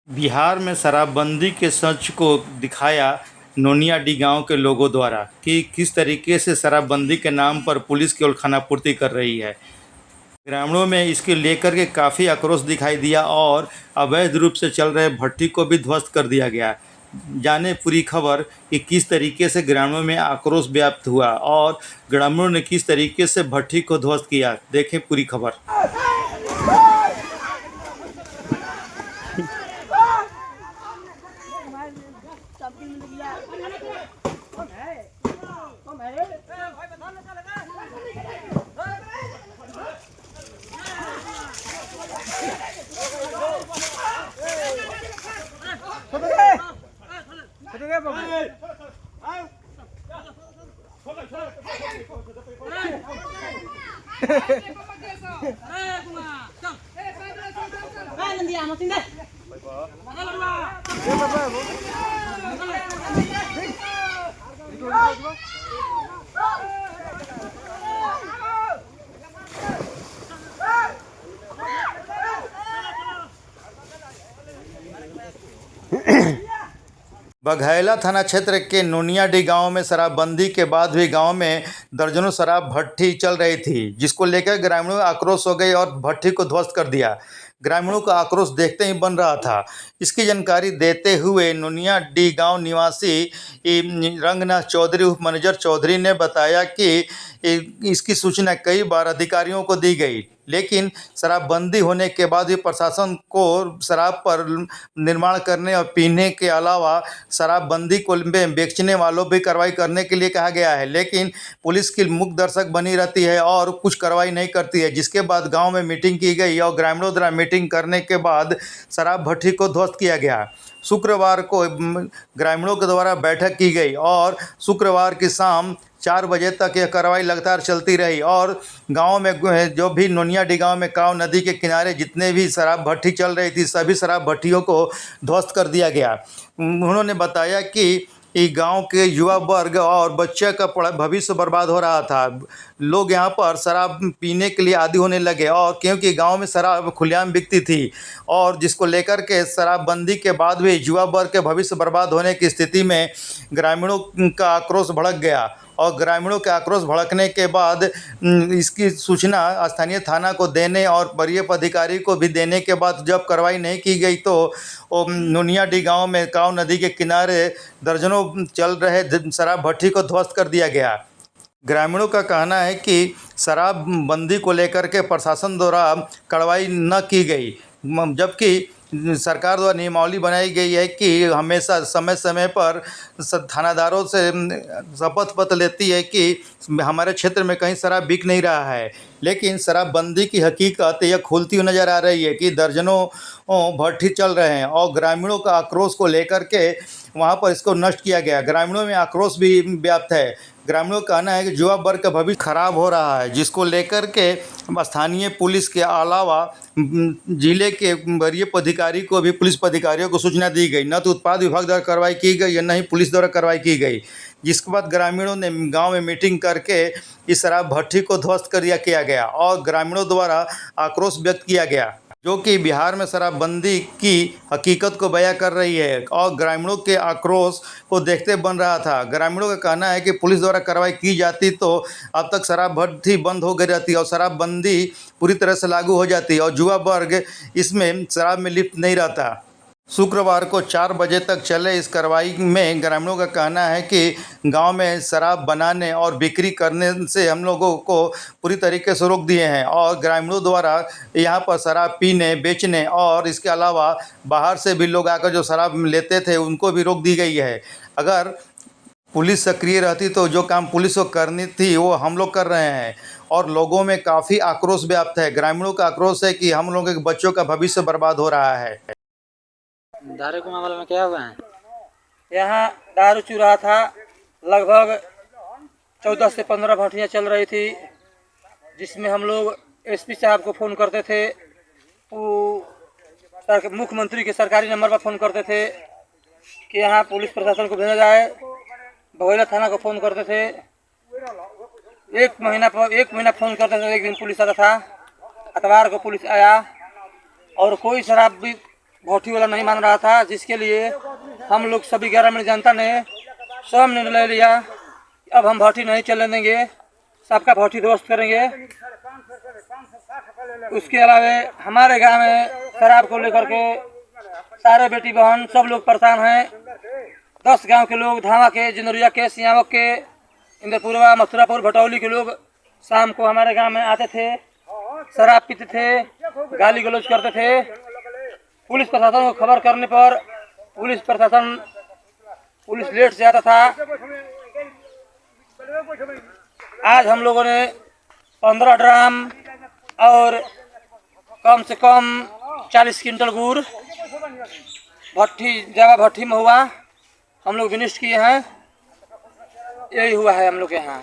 बिहार में शराबबंदी के सच को दिखाया नोनियाडीह गांव के लोगों द्वारा कि किस तरीके से शराबबंदी के नाम पर पुलिस केवल खानापूर्ति कर रही है। ग्रामीणों में इसके लेकर के काफ़ी आक्रोश दिखाई दिया और अवैध रूप से चल रहे भट्टी को भी ध्वस्त कर दिया गया। जाने पूरी खबर कि किस तरीके से ग्रामीणों में आक्रोश व्याप्त हुआ और ग्रामीणों ने किस तरीके से भट्टी को ध्वस्त किया। देखें पूरी खबर। बघैला थाना क्षेत्र के नोनियाडीह गांव में शराबबंदी के बाद भी गांव में दर्जनों शराब भट्टी चल रही थी, जिसको लेकर ग्रामीणों में आक्रोश हो गई और भट्टी को ध्वस्त कर दिया। ग्रामीणों का आक्रोश देखते ही बन रहा था। इसकी जानकारी देते हुए नोनियाडीह गांव निवासी रंगनाथ चौधरी उर्फ मैनेजर चौधरी ने बताया कि इसकी सूचना कई बार अधिकारियों को दी गई, लेकिन शराबबंदी होने के बाद भी प्रशासन को शराब पर निर्माण करने और पीने के अलावा शराबबंदी को बेचने वालों भी कार्रवाई करने के लिए कहा गया है, लेकिन पुलिस की मूक दर्शक बनी रहती है और कुछ कार्रवाई नहीं करती है। जिसके बाद गांव में मीटिंग की गई और ग्रामीणों द्वारा मीटिंग करने के बाद शराब भट्टी को ध्वस्त किया गया। शुक्रवार को ग्रामीणों के द्वारा बैठक की गई और शुक्रवार की शाम 4 बजे तक यह कार्रवाई लगातार चलती रही और गांव में जो भी नोनियाडीह गांव में काव नदी के किनारे जितने भी शराब भट्टी चल रही थी, सभी शराब भट्टियों को ध्वस्त कर दिया गया। उन्होंने बताया कि गांव के युवा वर्ग और बच्चे का भविष्य बर्बाद हो रहा था। लोग यहां पर शराब पीने के लिए आदी होने लगे और क्योंकि गांव में शराब खुलेआम बिकती थी और जिसको लेकर के शराबबंदी के बाद भी युवा वर्ग के भविष्य बर्बाद होने की स्थिति में ग्रामीणों का आक्रोश भड़क गया और ग्रामीणों के आक्रोश भड़कने के बाद इसकी सूचना स्थानीय थाना को देने और वरीय अधिकारी को भी देने के बाद जब कार्रवाई नहीं की गई तो नोनियाडीह गांव में काव नदी के किनारे दर्जनों चल रहे शराब भट्टी को ध्वस्त कर दिया गया। ग्रामीणों का कहना है कि शराबबंदी को लेकर के प्रशासन द्वारा कार्रवाई न की गई, जबकि सरकार द्वारा नियमावली बनाई गई है कि हमेशा समय समय पर थानादारों से शपथ पत्र लेती है कि हमारे क्षेत्र में कहीं शराब बिक नहीं रहा है, लेकिन शराबबंदी की हकीकत यह खुलती हुई नज़र आ रही है कि दर्जनों भट्टी चल रहे हैं और ग्रामीणों का आक्रोश को लेकर के वहाँ पर इसको नष्ट किया गया। ग्रामीणों में आक्रोश भी व्याप्त है। ग्रामीणों का कहना है कि युवा वर्ग का भविष्य खराब हो रहा है, जिसको लेकर के स्थानीय पुलिस के अलावा जिले के वरीय अधिकारी को भी पुलिस अधिकारियों को सूचना दी गई। न तो उत्पाद विभाग द्वारा कार्रवाई की गई या न ही पुलिस द्वारा कार्रवाई की गई, जिसके बाद ग्रामीणों ने गांव में मीटिंग करके इस शराब भट्टी को ध्वस्त कर किया गया और ग्रामीणों द्वारा आक्रोश व्यक्त किया गया, जो कि बिहार में शराबबंदी की हकीकत को बयां कर रही है और ग्रामीणों के आक्रोश को देखते बन रहा था। ग्रामीणों का कहना है कि पुलिस द्वारा कार्रवाई की जाती तो अब तक शराब भट्टी बंद हो गई रहती और शराबबंदी पूरी तरह से लागू हो जाती और युवा वर्ग इसमें शराब में लिप्त नहीं रहता। शुक्रवार को 4 बजे तक चले इस कार्रवाई में ग्रामीणों का कहना है कि गांव में शराब बनाने और बिक्री करने से हम लोगों को पूरी तरीके से रोक दिए हैं और ग्रामीणों द्वारा यहां पर शराब पीने, बेचने और इसके अलावा बाहर से भी लोग आकर जो शराब लेते थे उनको भी रोक दी गई है। अगर पुलिस सक्रिय रहती तो जो काम पुलिस को करनी थी वो हम लोग कर रहे हैं और लोगों में काफ़ी आक्रोश व्याप्त है। ग्रामीणों का आक्रोश है कि हम लोगों के बच्चों का भविष्य बर्बाद हो रहा है। दारू के मामले में क्या हुआ है? यहाँ दारू चू रहा था, लगभग 14 से 15 भट्टियाँ चल रही थी, जिसमें हम लोग एसपी साहब को फ़ोन करते थे, वो मुख्यमंत्री के सरकारी नंबर पर फ़ोन करते थे कि यहाँ पुलिस प्रशासन को भेजा जाए। बघैला थाना को फ़ोन करते थे, एक महीना फ़ोन करते थे। एक दिन पुलिस आता था, इतवार को पुलिस आया और कोई शराब भी भट्टी वाला नहीं मान रहा था, जिसके लिए हम लोग सभी ग्रामीण जनता ने स्वयं निर्णय लिया कि अब हम भट्टी नहीं चलने देंगे, सबका भट्टी ध्वस्त करेंगे। उसके अलावा हमारे गांव में शराब को लेकर के सारे बेटी बहन सब लोग परेशान हैं। 10 गांव के लोग, धामा के, जिंदरिया के, सियावक के, इंद्रपुरवा, मथुरापुर, भटौली के लोग शाम को हमारे गांव में आते थे, शराब पीते थे, गाली गलौज करते थे। पुलिस प्रशासन को खबर करने पर पुलिस लेट से आता था। आज हम लोगों ने 15 ड्राम और कम से कम 40 क्विंटल गुड़ भट्टी में हुआ, हम लोग विनिष्ट किए हैं। यही हुआ है हम लोग के यहाँ।